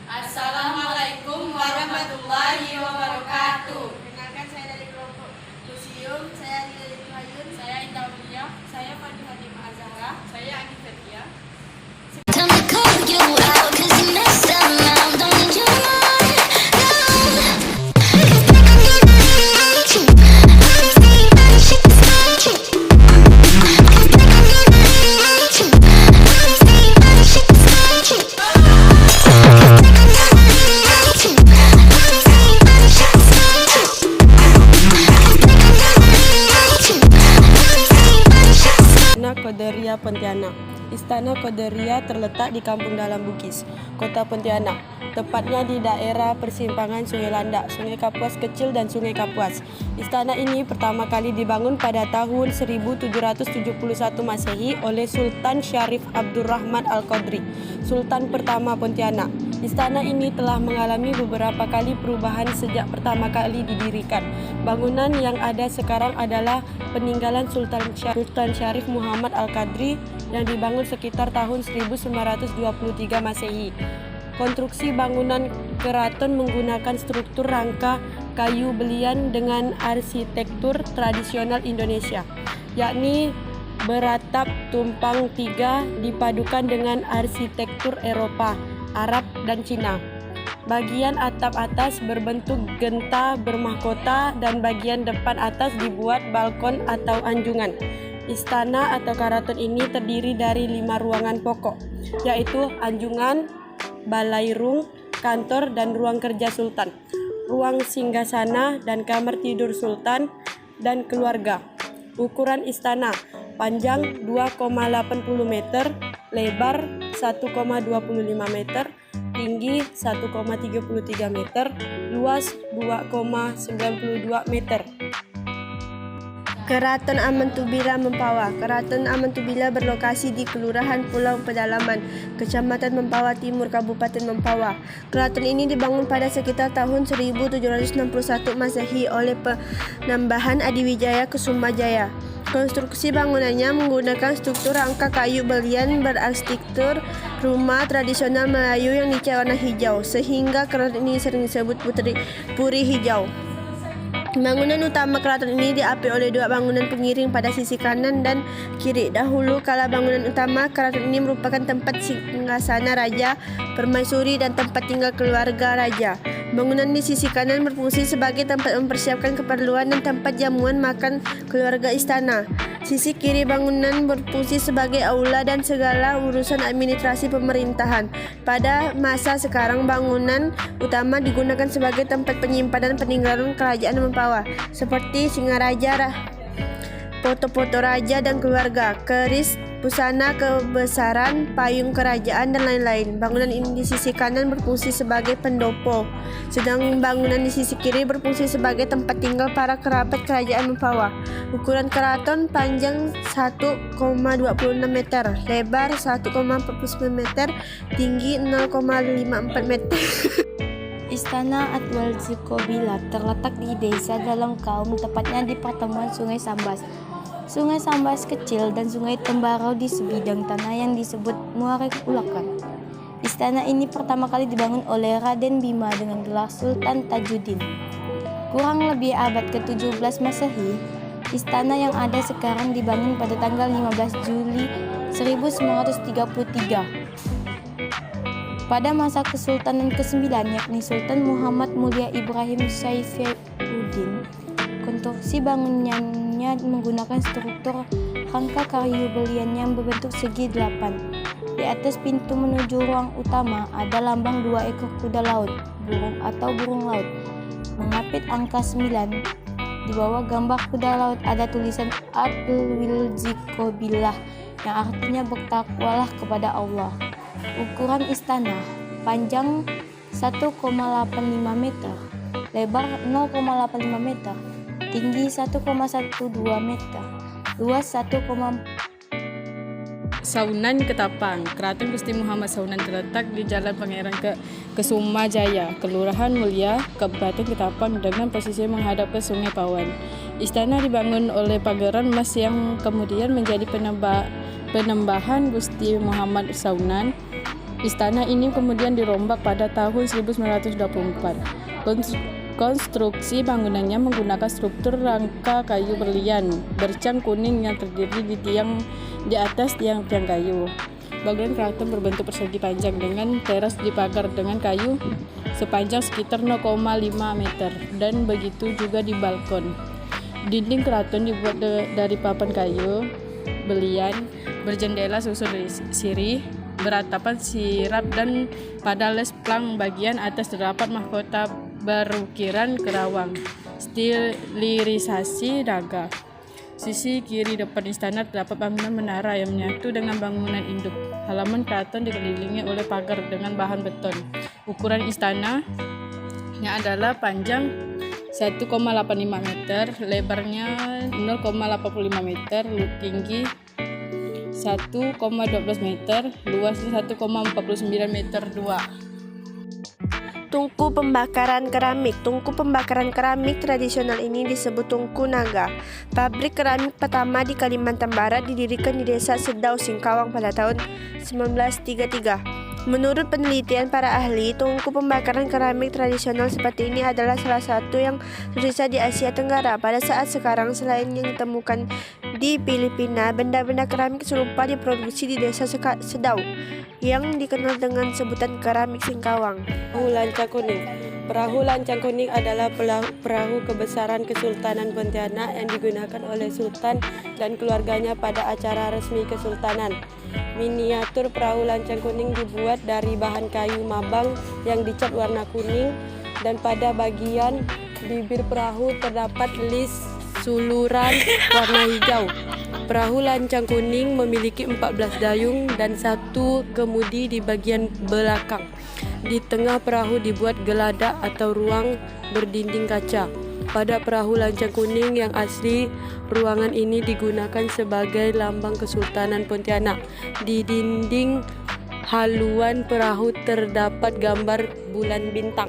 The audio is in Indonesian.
Assalamualaikum warahmatullahi wabarakatuh. Perkenalkan, saya dari kelompok museum. Saya dari Hayun. Saya Indah Mulia. Saya Fatimah Azhara. Saya Agi Fatia. Time to call you out 'cause you messed around on your mind. No, 'cause back on your night, I stay by the shit side. 'Cause back on your night, I stay by the shit side. 'Cause back on your night, I stay by the shit side. 'Cause back on your night, I stay by the shit side. Istana Qadariyah Pontianak. Istana Qadariyah terletak di Kampung Dalam Bugis, Kota Pontianak, tepatnya di daerah persimpangan Sungai Landak, Sungai Kapuas Kecil dan Sungai Kapuas. Istana ini pertama kali dibangun pada tahun 1771 Masehi oleh Sultan Syarif Abdurrahman Al-Qadri, Sultan pertama Pontianak. Istana ini telah mengalami beberapa kali perubahan sejak pertama kali didirikan. Bangunan yang ada sekarang adalah peninggalan Sultan Syarif Muhammad Al-Qadri yang dibangun sekitar tahun 1923 Masehi. Konstruksi bangunan keraton menggunakan struktur rangka kayu belian dengan arsitektur tradisional Indonesia, yakni beratap tumpang tiga dipadukan dengan arsitektur Eropa, Arab, dan Cina. Bagian atap atas berbentuk genta bermahkota dan bagian depan atas dibuat balkon atau anjungan. Istana atau keraton ini terdiri dari 5 ruangan pokok, yaitu anjungan, balairung, kantor, dan ruang kerja sultan, ruang singgasana dan kamar tidur sultan dan keluarga. Ukuran istana: panjang 2,80 meter, lebar 1,25 meter, tinggi 1,33 meter, luas 2,92 meter. Keraton Amantubila Mempawah. Keraton Amantubila berlokasi di Kelurahan Pulau Pedalaman, Kecamatan Mempawah Timur, Kabupaten Mempawah. Keraton ini dibangun pada sekitar tahun 1761 Masehi oleh Penambahan Adiwijaya Kusumajaya. Konstruksi bangunannya menggunakan struktur rangka kayu belian berarsitektur rumah tradisional Melayu yang dicat warna hijau, sehingga keraton ini sering disebut Puri Hijau. Bangunan utama keraton ini diapit oleh 2 bangunan pengiring pada sisi kanan dan kiri. Dahulu kala bangunan utama keraton ini merupakan tempat singgasana raja, permaisuri, dan tempat tinggal keluarga raja. Bangunan di sisi kanan berfungsi sebagai tempat mempersiapkan keperluan dan tempat jamuan makan keluarga istana. Sisi kiri bangunan berfungsi sebagai aula dan segala urusan administrasi pemerintahan. Pada masa sekarang bangunan utama digunakan sebagai tempat penyimpanan peninggalan kerajaan Mempawah seperti Singaraja, foto-foto raja dan keluarga, keris, busana kebesaran, payung kerajaan, dan lain-lain. Bangunan ini di sisi kanan berfungsi sebagai pendopo, sedang bangunan di sisi kiri berfungsi sebagai tempat tinggal para kerabat kerajaan Mempawah. Ukuran keraton: panjang 1,26 meter, lebar 1,49 meter, tinggi 0,54 meter. Istana Atwal Zikobila terletak di Desa Dalam Kaum, tepatnya di pertemuan Sungai Sambas, Sungai Sambas Kecil, dan Sungai Tembarau di sebidang tanah yang disebut Muara Ulakan. Istana ini pertama kali dibangun oleh Raden Bima dengan gelar Sultan Tajuddin. Kurang lebih abad ke-17 Masehi, istana yang ada sekarang dibangun pada tanggal 15 Juli 1933. Pada masa Kesultanan ke-9, yakni Sultan Muhammad Mulia Ibrahim Saifuddin, konstruksi bangunannya menggunakan struktur rangka kayu belian yang berbentuk segi 8. Di atas pintu menuju ruang utama ada lambang 2 ekor kuda laut, burung laut, mengapit angka 9. Di bawah gambar kuda laut ada tulisan Atwal Zikobila yang artinya bertakwalah kepada Allah. Ukuran istana: panjang 1,85 meter, lebar 0,85 meter, tinggi 1,12 meter, luas 1, Saunan Ketapang. Keraton Gusti Muhammad Saunan terletak di Jalan Pangeran Kesumajaya, Kelurahan Mulia, Kabupaten Ketapang, dengan posisi menghadap ke Sungai Pawan. Istana dibangun oleh Pangeran Mas yang kemudian menjadi penambahan Gusti Muhammad Saunan Istana ini kemudian dirombak pada tahun 1924. Konstruksi bangunannya menggunakan struktur rangka kayu berlian bercang kuning yang terdiri di atas tiang-tiang kayu. Bangunan keraton berbentuk persegi panjang dengan teras dipagar dengan kayu sepanjang sekitar 0,5 meter dan begitu juga di balkon. Dinding keraton dibuat dari papan kayu belian berjendela susun sirih beratapan sirap dan pada les plang bagian atas terdapat mahkota berukiran kerawang stilirisasi naga. Sisi kiri depan istana terdapat bangunan menara yang menyatu dengan bangunan induk. Halaman keraton dikelilingi oleh pagar dengan bahan beton. Ukuran istananya adalah panjang 1,85 meter, lebarnya 0,85 meter, tinggi 1,12 meter, luasnya 1,49 meter 2. Tungku pembakaran keramik. Tungku pembakaran keramik tradisional ini disebut Tungku Naga. Pabrik keramik pertama di Kalimantan Barat didirikan di Desa Sedau, Singkawang pada tahun 1933. Menurut penelitian para ahli, tungku pembakaran keramik tradisional seperti ini adalah salah satu yang tersisa di Asia Tenggara. Pada saat sekarang, selain yang ditemukan di Filipina, benda-benda keramik serupa diproduksi di Desa Sedau yang dikenal dengan sebutan keramik Singkawang. Perahu lancang kuning. Perahu lancang kuning adalah perahu kebesaran Kesultanan Pontianak yang digunakan oleh Sultan dan keluarganya pada acara resmi kesultanan. Miniatur perahu lancang kuning dibuat dari bahan kayu mabang yang dicat warna kuning dan pada bagian bibir perahu terdapat lis suluran warna hijau. Perahu lancang kuning memiliki 14 dayung dan 1 kemudi di bagian belakang. Di tengah perahu dibuat geladak atau ruang berdinding kaca. Pada perahu lancang kuning yang asli, ruangan ini digunakan sebagai lambang Kesultanan Pontianak. Di dinding haluan perahu terdapat gambar bulan bintang.